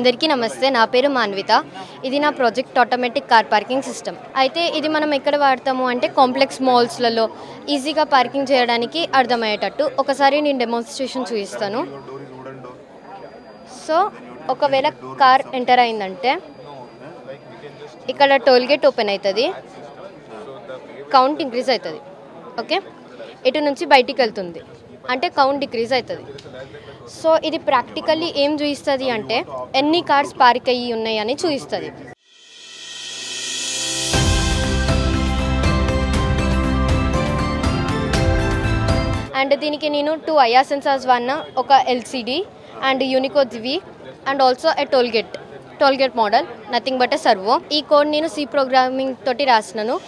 అందరికీ నమస్తే. నా పేరు మాన్విత. ఇది నా project automatic car parking system. అయితే ఇది మనం ఎక్కడ వాడతాము అంటే కాంప్లెక్స్ మాల్స్లలో ఈజీగా పార్కింగ్ చేయడానికి అర్థమయ్యేటట్టు ఒకసారి నేను డెమోన్స్ట్రేషన్ చూపిస్తాను. సో ఒకవేళ కార్ ఎంటర్ అయిందంటే ఇక్కడ టోల్ గేట్ ఓపెన్ అవుతుంది, కౌంట్ ఇంక్రీజ్ అవుతుంది. ఓకే, ఇటు నుంచి బయటికి వెళ్తుంది అంటే కౌంట్ డిక్రీజ్ అవుతుంది. సో ఇది ప్రాక్టికల్లీ ఏం చూపిస్తుంది అంటే ఎన్ని కార్స్ పార్క్ అయ్యి ఉన్నాయి అని చూపిస్తుంది. అండ్ దీనికి నేను 2 IR సెన్సార్స్ వాడిన, ఒక LCD and unicode V and also a toll gate model, nothing but a servo. ఈ కోడ్ నేను C ప్రోగ్రామింగ్ తోటి రాసినాను.